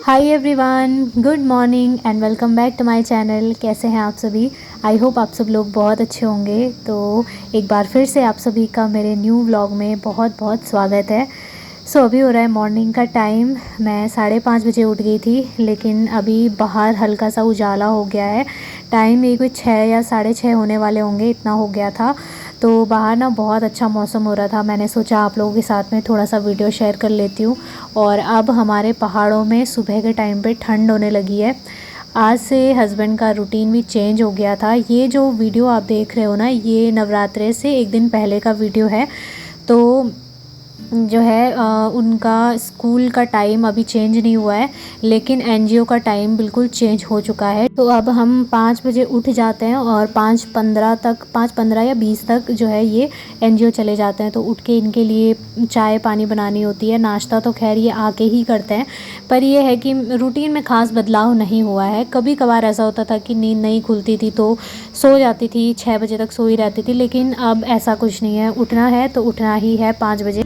Hi everyone, good morning and welcome back to my channel. कैसे हैं आप सभी? आई होप आप सब लोग बहुत अच्छे होंगे। तो एक बार फिर से आप सभी का मेरे न्यू व्लॉग में बहुत बहुत स्वागत है। अभी हो रहा है मॉर्निंग का टाइम। मैं 5:30 बजे उठ गई थी, लेकिन अभी बाहर हल्का सा उजाला हो गया है। टाइम ये कोई 6 या 6:30 होने वाले होंगे, इतना हो गया था। तो बाहर ना बहुत अच्छा मौसम हो रहा था। मैंने सोचा आप लोगों के साथ में थोड़ा सा वीडियो शेयर कर लेती हूँ। और अब हमारे पहाड़ों में सुबह के टाइम पे ठंड होने लगी है। आज से हस्बैंड का रूटीन भी चेंज हो गया था। ये जो वीडियो आप देख रहे हो ना, ये नवरात्रे से एक दिन पहले का वीडियो है। तो जो है उनका स्कूल का टाइम अभी चेंज नहीं हुआ है, लेकिन एनजीओ का टाइम बिल्कुल चेंज हो चुका है। तो अब हम 5 बजे उठ जाते हैं और 5:15 या 20 तक जो है ये एनजीओ चले जाते हैं। तो उठ के इनके लिए चाय पानी बनानी होती है। नाश्ता तो खैर ये आके ही करते हैं, पर ये है कि रूटीन में ख़ास बदलाव नहीं हुआ है। कभी कभार ऐसा होता था कि नींद नहीं खुलती थी तो सो जाती थी, 6 बजे तक सोई रहती थी, लेकिन अब ऐसा कुछ नहीं है। उठना है तो उठना ही है 5 बजे।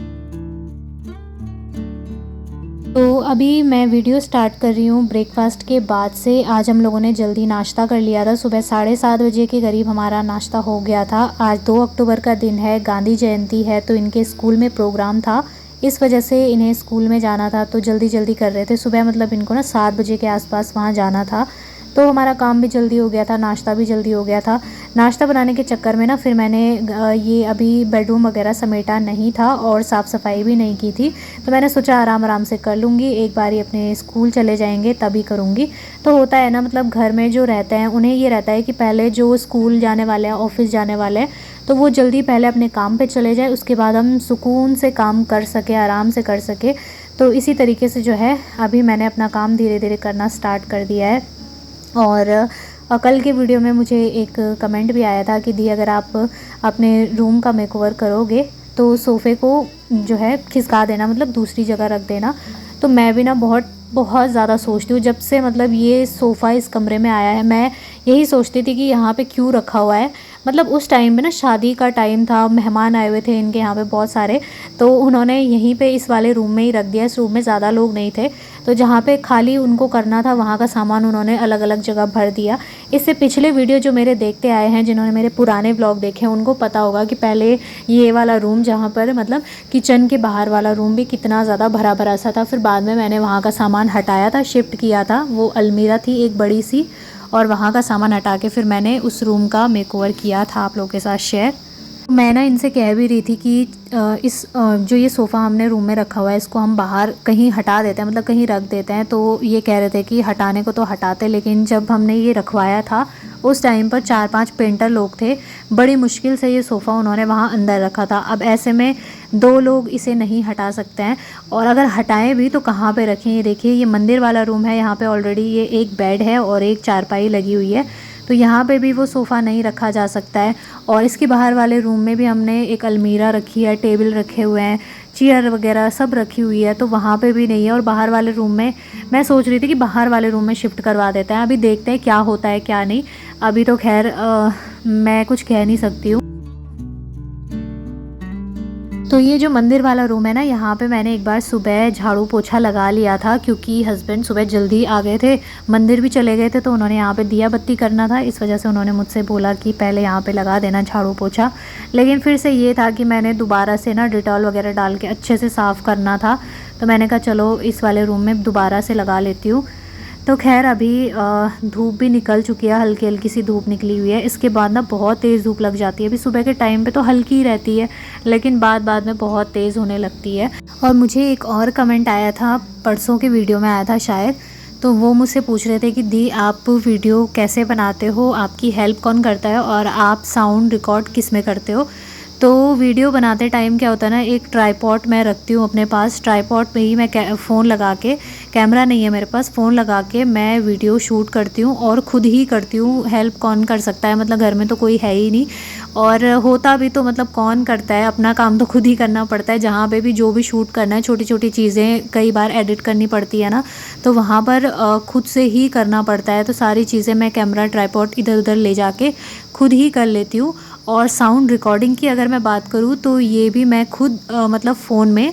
तो अभी मैं वीडियो स्टार्ट कर रही हूँ ब्रेकफास्ट के बाद से। आज हम लोगों ने जल्दी नाश्ता कर लिया था। सुबह 7:30 बजे के करीब हमारा नाश्ता हो गया था। आज 2 अक्टूबर का दिन है, गांधी जयंती है, तो इनके स्कूल में प्रोग्राम था। इस वजह से इन्हें स्कूल में जाना था, तो जल्दी जल्दी कर रहे थे। सुबह मतलब इनको ना 7 बजे के आसपास वहाँ जाना था। तो हमारा काम भी जल्दी हो गया था, नाश्ता भी जल्दी हो गया था। नाश्ता बनाने के चक्कर में ना फिर मैंने ये अभी बेडरूम वगैरह समेटा नहीं था और साफ़ सफाई भी नहीं की थी। तो मैंने सोचा आराम आराम से कर लूँगी, एक बार ही अपने स्कूल चले जाएंगे तभी करूँगी। तो होता है ना, मतलब घर में जो रहते हैं उन्हें ये रहता है कि पहले जो स्कूल जाने वाले हैं, ऑफिस जाने वाले हैं, तो वो जल्दी पहले अपने काम पे चले जाए, उसके बाद हम सुकून से काम कर सके, आराम से कर सके। तो इसी तरीके से जो है अभी मैंने अपना काम धीरे धीरे करना स्टार्ट कर दिया है। और कल के वीडियो में मुझे एक कमेंट भी आया था कि दी, अगर आप अपने रूम का मेकओवर करोगे तो सोफ़े को जो है खिसका देना, मतलब दूसरी जगह रख देना। तो मैं भी ना बहुत बहुत ज़्यादा सोचती हूँ। जब से मतलब ये सोफ़ा इस कमरे में आया है, मैं यही सोचती थी कि यहाँ पे क्यों रखा हुआ है। मतलब उस टाइम में ना शादी का टाइम था, मेहमान आए हुए थे इनके यहाँ पे बहुत सारे, तो उन्होंने यहीं पे इस वाले रूम में ही रख दिया। इस रूम में ज़्यादा लोग नहीं थे, तो जहाँ पे खाली उनको करना था वहाँ का सामान उन्होंने अलग अलग जगह भर दिया। इससे पिछले वीडियो जो मेरे देखते आए हैं, जिन्होंने मेरे पुराने व्लॉग देखे हैं, उनको पता होगा कि पहले ये वाला रूम, जहाँ पर मतलब किचन के बाहर वाला रूम भी कितना ज़्यादा भरा भरा सा था। फिर बाद में मैंने वहाँ का सामान हटाया था, शिफ्ट किया था। वो अलमीरा थी एक बड़ी सी, और वहाँ का सामान हटा के फिर मैंने उस रूम का मेकओवर किया था आप लोगों के साथ शेयर। मैं ना इनसे कह भी रही थी कि जो ये सोफ़ा हमने रूम में रखा हुआ है, इसको हम बाहर कहीं हटा देते हैं, मतलब कहीं रख देते हैं। तो ये कह रहे थे कि हटाने को तो हटाते, लेकिन जब हमने ये रखवाया था उस टाइम पर 4-5 पेंटर लोग थे। बड़ी मुश्किल से ये सोफ़ा उन्होंने वहाँ अंदर रखा था। अब ऐसे में 2 लोग इसे नहीं हटा सकते हैं, और अगर हटाएं भी तो कहाँ पे रखें। ये देखिए, ये मंदिर वाला रूम है, यहाँ पे ऑलरेडी ये एक बेड है और एक चारपाई लगी हुई है, तो यहाँ पे भी वो सोफ़ा नहीं रखा जा सकता है। और इसके बाहर वाले रूम में भी हमने एक अलमीरा रखी है, टेबल रखे हुए हैं, चेयर वगैरह सब रखी हुई है, तो वहाँ पे भी नहीं है। और बाहर वाले रूम में मैं सोच रही थी कि बाहर वाले रूम में शिफ्ट करवा देते हैं। अभी देखते हैं क्या होता है क्या नहीं। अभी तो खैर मैं कुछ कह नहीं सकती हूँ। तो ये जो मंदिर वाला रूम है ना, यहाँ पे मैंने एक बार सुबह झाड़ू पोछा लगा लिया था, क्योंकि हस्बैंड सुबह जल्दी आ गए थे, मंदिर भी चले गए थे, तो उन्होंने यहाँ पे दिया बत्ती करना था। इस वजह से उन्होंने मुझसे बोला कि पहले यहाँ पे लगा देना झाड़ू पोछा। लेकिन फिर से ये था कि मैंने दोबारा से ना डिटॉल वगैरह डाल के अच्छे से साफ़ करना था, तो मैंने कहा चलो इस वाले रूम में दोबारा से लगा लेती हूँ। तो खैर अभी धूप भी निकल चुकी है, हल्की हल्की सी धूप निकली हुई है। इसके बाद ना बहुत तेज़ धूप लग जाती है। अभी सुबह के टाइम पे तो हल्की ही रहती है, लेकिन बाद में बहुत तेज़ होने लगती है। और मुझे एक और कमेंट आया था, परसों के वीडियो में आया था शायद, तो वो मुझसे पूछ रहे थे कि दी, आप वीडियो कैसे बनाते हो, आपकी हेल्प कौन करता है, और आप साउंड रिकॉर्ड किस में करते हो। तो वीडियो बनाते टाइम क्या होता है ना, एक ट्राईपॉड मैं रखती हूँ अपने पास। ट्राईपॉड पे ही मैं फ़ोन लगा के, कैमरा नहीं है मेरे पास, फ़ोन लगा के मैं वीडियो शूट करती हूँ और ख़ुद ही करती हूँ। हेल्प कौन कर सकता है, मतलब घर में तो कोई है ही नहीं, और होता भी तो मतलब कौन करता है, अपना काम तो खुद ही करना पड़ता है। जहाँ पे भी जो भी शूट करना है, छोटी छोटी चीज़ें कई बार एडिट करनी पड़ती है ना, तो वहाँ पर खुद से ही करना पड़ता है। तो सारी चीज़ें मैं कैमरा ट्राईपॉड इधर उधर ले जाके खुद ही कर लेती हूँ। और साउंड रिकॉर्डिंग की अगर मैं बात करूँ तो ये भी मैं खुद मतलब फ़ोन में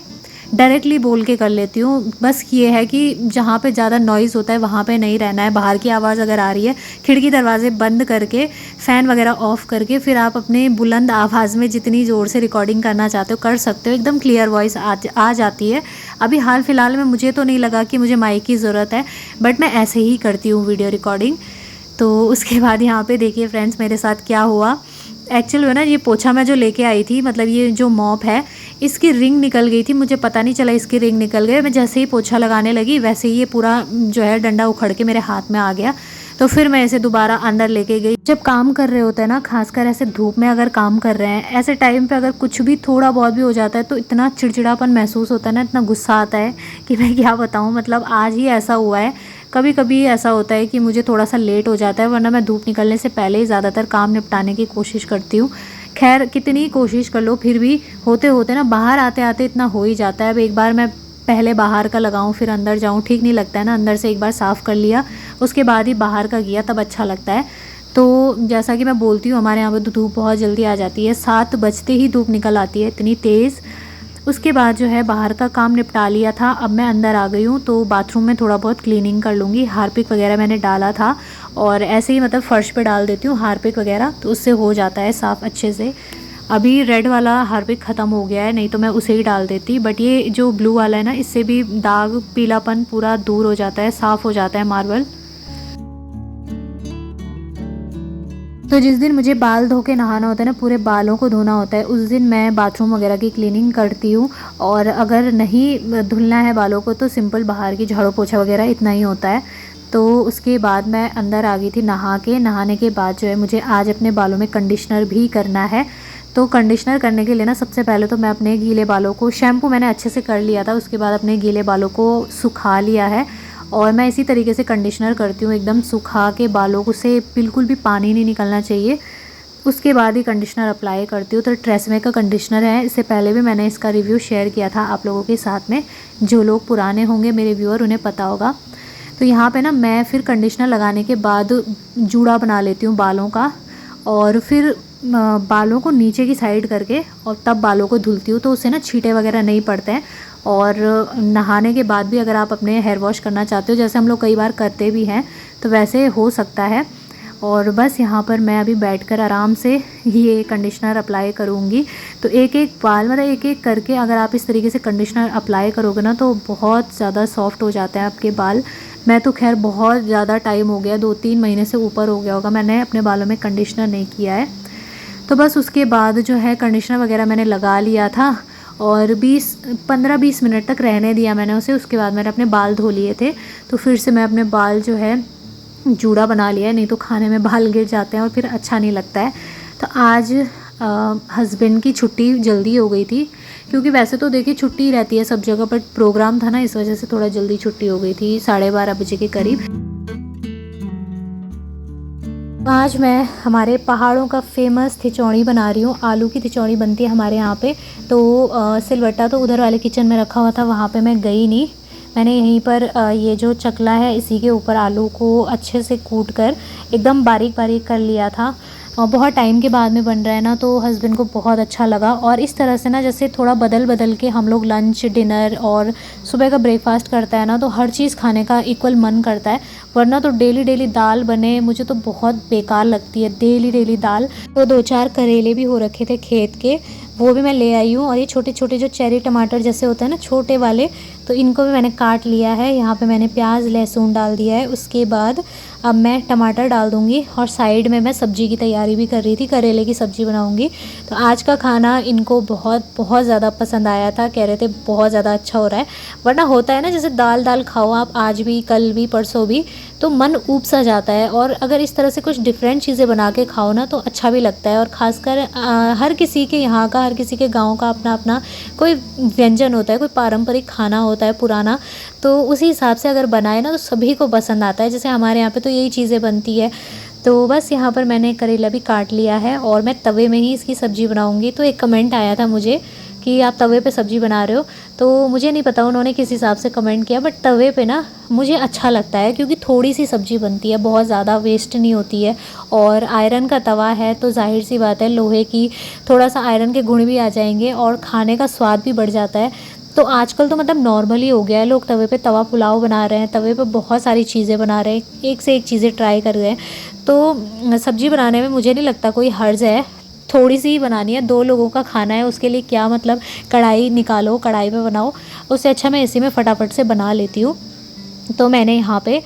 डायरेक्टली बोल के कर लेती हूँ। बस ये है कि जहाँ पे ज़्यादा नॉइज़ होता है वहाँ पे नहीं रहना है। बाहर की आवाज़ अगर आ रही है, खिड़की दरवाजे बंद करके, फ़ैन वगैरह ऑफ़ करके, फिर आप अपने बुलंद आवाज़ में जितनी ज़ोर से रिकॉर्डिंग करना चाहते हो कर सकते हो। एकदम क्लियर वॉइस आ जाती है। अभी हाल फ़िलहाल में मुझे तो नहीं लगा कि मुझे माइक की ज़रूरत है, बट मैं ऐसे ही करती हूँ वीडियो रिकॉर्डिंग। तो उसके बाद यहाँ पे देखिए फ्रेंड्स मेरे साथ क्या हुआ। एक्चुअल में ना ये पोछा मैं जो लेके आई थी, मतलब ये जो मॉप है, इसकी रिंग निकल गई थी। मुझे पता नहीं चला इसकी रिंग निकल गई। मैं जैसे ही पोछा लगाने लगी वैसे ही ये पूरा जो है डंडा उखड़ के मेरे हाथ में आ गया। तो फिर मैं इसे दोबारा अंदर लेके गई। जब काम कर रहे होते हैं ना, खासकर ऐसे धूप में अगर काम कर रहे हैं, ऐसे टाइम पे अगर कुछ भी थोड़ा बहुत भी हो जाता है तो इतना चिड़चिड़ापन महसूस होता है ना, इतना गुस्सा आता है कि मैं क्या बताऊँ। मतलब आज ही ऐसा हुआ है। कभी कभी ऐसा होता है कि मुझे थोड़ा सा लेट हो जाता है, वरना मैं धूप निकलने से पहले ही ज़्यादातर काम निपटाने की कोशिश करती हूँ। खैर कितनी कोशिश कर लो फिर भी होते होते ना बाहर आते आते इतना हो ही जाता है। अब एक बार मैं पहले बाहर का लगाऊं फिर अंदर जाऊं, ठीक नहीं लगता है ना। अंदर से एक बार साफ़ कर लिया, उसके बाद ही बाहर का किया, तब अच्छा लगता है। तो जैसा कि मैं बोलती हूँ, हमारे यहाँ पर धूप बहुत जल्दी आ जाती है। 7 बजते ही धूप निकल आती है, इतनी तेज़। उसके बाद जो है बाहर का काम निपटा लिया था। अब मैं अंदर आ गई हूँ, तो बाथरूम में थोड़ा बहुत क्लीनिंग कर लूँगी। हार्पिक वगैरह मैंने डाला था और ऐसे ही मतलब फ़र्श पे डाल देती हूँ हार्पिक वगैरह, तो उससे हो जाता है साफ़ अच्छे से। अभी रेड वाला हार्पिक ख़त्म हो गया है, नहीं तो मैं उसे ही डाल देती। बट ये जो ब्लू वाला है ना, इससे भी दाग पीलापन पूरा दूर हो जाता है, साफ़ हो जाता है मार्बल। तो जिस दिन मुझे बाल धो के नहाना होता है ना, पूरे बालों को धोना होता है, उस दिन मैं बाथरूम वगैरह की क्लीनिंग करती हूँ। और अगर नहीं धुलना है बालों को तो सिंपल बाहर की झाड़ू पोछा वगैरह इतना ही होता है। तो उसके बाद मैं अंदर आ गई थी नहा के। नहाने के बाद जो है मुझे आज अपने बालों में कंडीशनर भी करना है। तो कंडीशनर करने के लिए ना सबसे पहले तो मैं अपने गीले बालों को, शैम्पू मैंने अच्छे से कर लिया था, उसके बाद अपने गीले बालों को सुखा लिया है। और मैं इसी तरीके से कंडीशनर करती हूँ, एकदम सुखा के बालों को से बिल्कुल भी पानी नहीं निकलना चाहिए। उसके बाद ही कंडीशनर अप्लाई करती हूँ। तो ट्रेसमे का कंडीशनर है, इससे पहले भी मैंने इसका रिव्यू शेयर किया था आप लोगों के साथ में। जो लोग पुराने होंगे मेरे व्यूअर उन्हें पता होगा। तो यहाँ पे ना मैं फिर कंडीशनर लगाने के बाद जूड़ा बना लेती हूँ बालों का, और फिर बालों को नीचे की साइड करके और तब बालों को धुलती हूँ। तो उससे ना छींटे वगैरह नहीं पड़ते हैं। और नहाने के बाद भी अगर आप अपने हेयर वॉश करना चाहते हो, जैसे हम लोग कई बार करते भी हैं, तो वैसे हो सकता है। और बस यहाँ पर मैं अभी बैठकर आराम से ये कंडीशनर अप्लाई करूँगी। तो एक एक बाल, मतलब एक एक करके अगर आप इस तरीके से कंडीशनर अप्लाई करोगे ना, तो बहुत ज़्यादा सॉफ्ट हो जाते हैं आपके बाल। मैं तो खैर बहुत ज़्यादा टाइम हो गया, 2-3 महीने से ऊपर हो गया होगा मैंने अपने बालों में कंडीशनर नहीं किया है। तो बस उसके बाद जो है कंडीशनर वगैरह मैंने लगा लिया था और 15-20 मिनट तक रहने दिया मैंने उसे। उसके बाद मैंने अपने बाल धो लिए थे। तो फिर से मैं अपने बाल जो है जूड़ा बना लिया है, नहीं तो खाने में बाल गिर जाते हैं और फिर अच्छा नहीं लगता है। तो आज हस्बैंड की छुट्टी जल्दी हो गई थी, क्योंकि वैसे तो देखिए छुट्टी रहती है सब जगह, बट प्रोग्राम था ना, इस वजह से थोड़ा जल्दी छुट्टी हो गई थी, 12:30 बजे के करीब। आज मैं हमारे पहाड़ों का फेमस थिचौड़ी बना रही हूँ। आलू की थिचौड़ी बनती है हमारे यहाँ पे। तो सिलवट्टा तो उधर वाले किचन में रखा हुआ था, वहाँ पे मैं गई नहीं। मैंने यहीं पर ये जो चकला है इसी के ऊपर आलू को अच्छे से कूट कर एकदम बारीक बारीक कर लिया था। और बहुत टाइम के बाद में बन रहा है ना, तो हस्बैंड को बहुत अच्छा लगा। और इस तरह से ना, जैसे थोड़ा बदल बदल के हम लोग लंच, डिनर और सुबह का ब्रेकफास्ट करता है ना, तो हर चीज़ खाने का इक्वल मन करता है। वरना तो डेली डेली दाल बने, मुझे तो बहुत बेकार लगती है डेली डेली दाल। तो 2-4 करेले भी हो रखे थे खेत के, वो भी मैं ले आई हूँ। और ये छोटे छोटे जो चेरी टमाटर जैसे होते हैं ना, छोटे वाले, तो इनको भी मैंने काट लिया है। यहाँ पे मैंने प्याज लहसुन डाल दिया है। उसके बाद अब मैं टमाटर डाल दूँगी। और साइड में मैं सब्ज़ी की तैयारी भी कर रही थी, करेले की सब्ज़ी बनाऊँगी। तो आज का खाना इनको बहुत बहुत ज़्यादा पसंद आया था, कह रहे थे बहुत ज़्यादा अच्छा हो रहा है। वरना होता है ना, जैसे दाल दाल खाओ आप आज भी, कल भी, परसों भी, तो मन ऊब सा जाता है। और अगर इस तरह से कुछ डिफरेंट चीज़ें बना के खाओ ना, तो अच्छा भी लगता है। और ख़ासकर हर किसी के यहाँ का, हर किसी के गाँव का अपना अपना कोई व्यंजन होता है, कोई पारंपरिक खाना होता है पुराना। तो उसी हिसाब से अगर बनाए ना, तो सभी को पसंद आता है। जैसे हमारे यहाँ पे तो यही चीज़ें बनती है। तो बस यहाँ पर मैंने करेला भी काट लिया है और मैं तवे में ही इसकी सब्ज़ी बनाऊँगी। तो एक कमेंट आया था मुझे कि आप तवे पे सब्ज़ी बना रहे हो, तो मुझे नहीं पता उन्होंने किस हिसाब से कमेंट किया, बट तवे पे ना मुझे अच्छा लगता है, क्योंकि थोड़ी सी सब्ज़ी बनती है, बहुत ज़्यादा वेस्ट नहीं होती है। और आयरन का तवा है, तो जाहिर सी बात है लोहे की, थोड़ा सा आयरन के गुण भी आ जाएंगे और खाने का स्वाद भी बढ़ जाता है। तो आजकल तो मतलब नॉर्मल ही हो गया है, लोग तवे पे तवा पुलाव बना रहे हैं, तवे पे बहुत सारी चीज़ें बना रहे हैं, एक से एक चीज़ें ट्राई कर रहे हैं। तो सब्ज़ी बनाने में मुझे नहीं लगता कोई हर्ज है, थोड़ी सी ही बनानी है, 2 लोगों का खाना है, उसके लिए क्या मतलब कढ़ाई निकालो, कढ़ाई में बनाओ, उससे अच्छा मैं इसी में फटाफट से बना लेती हूँ। तो मैंने यहाँ पे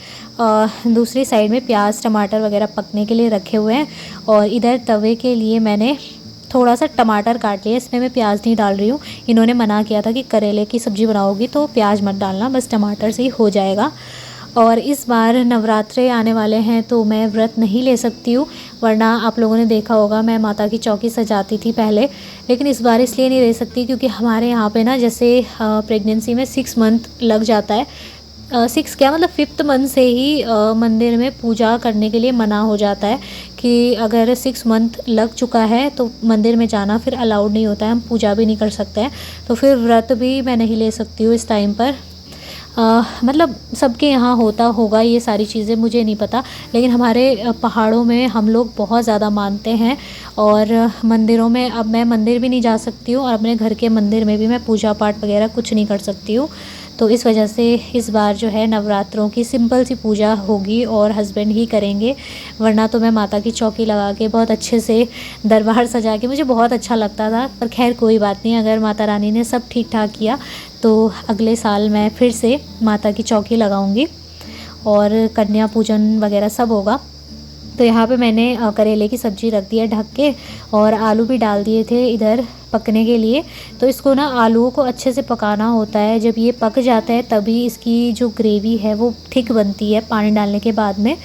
दूसरी साइड में प्याज टमाटर वगैरह पकने के लिए रखे हुए हैं, और इधर तवे के लिए मैंने थोड़ा सा टमाटर काट लिया। इसमें मैं प्याज नहीं डाल रही हूँ, इन्होंने मना किया था कि करेले की सब्ज़ी बनाओगी तो प्याज मत डालना, बस टमाटर से ही हो जाएगा। और इस बार नवरात्रे आने वाले हैं तो मैं व्रत नहीं ले सकती हूँ, वरना आप लोगों ने देखा होगा मैं माता की चौकी सजाती थी पहले, लेकिन इस बार इसलिए नहीं ले सकती क्योंकि हमारे यहाँ पे ना जैसे प्रेगनेंसी में 6 मंथ लग जाता है, 6 क्या मतलब 5th मंथ से ही मंदिर में पूजा करने के लिए मना हो जाता है कि अगर 6 मंथ लग चुका है तो मंदिर में जाना फिर अलाउड नहीं होता है, हम पूजा भी नहीं कर सकते हैं। तो फिर व्रत भी मैं नहीं ले सकती हूँ इस टाइम पर। मतलब सबके यहाँ होता होगा ये सारी चीज़ें, मुझे नहीं पता, लेकिन हमारे पहाड़ों में हम लोग बहुत ज़्यादा मानते हैं। और मंदिरों में अब मैं मंदिर भी नहीं जा सकती हूँ, और अपने घर के मंदिर में भी मैं पूजा पाठ वगैरह कुछ नहीं कर सकती हूँ। तो इस वजह से इस बार जो है नवरात्रों की सिंपल सी पूजा होगी और हस्बैंड ही करेंगे, वरना तो मैं माता की चौकी लगा के बहुत अच्छे से दरबार सजा के मुझे बहुत अच्छा लगता था। पर खैर कोई बात नहीं, अगर माता रानी ने सब ठीक ठाक किया तो अगले साल मैं फिर से माता की चौकी लगाऊंगी और कन्या पूजन वगैरह सब होगा। तो यहाँ पे मैंने करेले की सब्ज़ी रख दी है ढक के, और आलू भी डाल दिए थे इधर पकने के लिए। तो इसको ना आलूओं को अच्छे से पकाना होता है, जब ये पक जाता है तभी इसकी जो ग्रेवी है वो थिक बनती है पानी डालने के बाद में।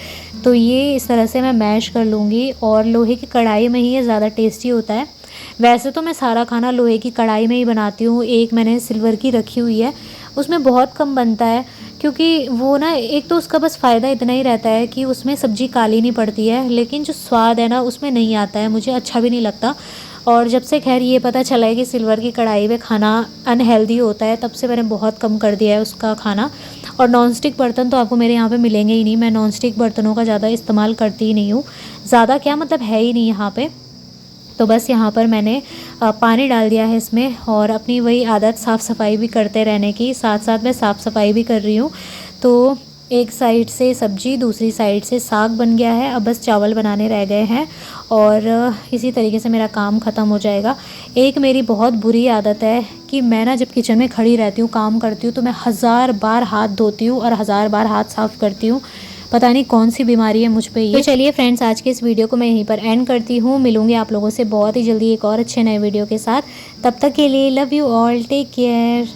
तो ये इस तरह से मैं मैश कर लूँगी, और लोहे की कढ़ाई में ही ये ज़्यादा टेस्टी होता है। वैसे तो मैं सारा खाना लोहे की कढ़ाई में ही बनाती हूँ, एक मैंने सिल्वर की रखी हुई है, उसमें बहुत कम बनता है क्योंकि वो ना एक तो उसका बस फ़ायदा इतना ही रहता है कि उसमें सब्ज़ी काली नहीं पड़ती है, लेकिन जो स्वाद है ना उसमें नहीं आता है, मुझे अच्छा भी नहीं लगता। और जब से खैर ये पता चला है कि सिल्वर की कढ़ाई में खाना अनहेल्दी होता है, तब से मैंने बहुत कम कर दिया है उसका खाना। और नॉन स्टिक बर्तन तो आपको मेरे यहाँ पे मिलेंगे ही नहीं, मैं नॉन स्टिक बर्तनों का ज़्यादा इस्तेमाल करती ही नहीं हूँ, ज़्यादा क्या मतलब है ही नहीं यहाँ पे। तो बस यहाँ पर मैंने पानी डाल दिया है इसमें, और अपनी वही आदत साफ़ सफाई भी करते रहने की, साथ साथ मैं साफ़ सफाई भी कर रही हूँ। तो एक साइड से सब्जी, दूसरी साइड से साग बन गया है, अब बस चावल बनाने रह गए हैं, और इसी तरीके से मेरा काम ख़त्म हो जाएगा। एक मेरी बहुत बुरी आदत है कि मैं ना जब किचन में खड़ी रहती हूँ काम करती हूँ तो मैं 1000 बार हाथ धोती हूँ और 1000 बार हाथ साफ़ करती हूँ, पता नहीं कौन सी बीमारी है मुझ पे ये। तो चलिए फ्रेंड्स, आज के इस वीडियो को मैं यहीं पर एंड करती हूँ, मिलूंगी आप लोगों से बहुत ही जल्दी एक और अच्छे नए वीडियो के साथ। तब तक के लिए love you all, take care.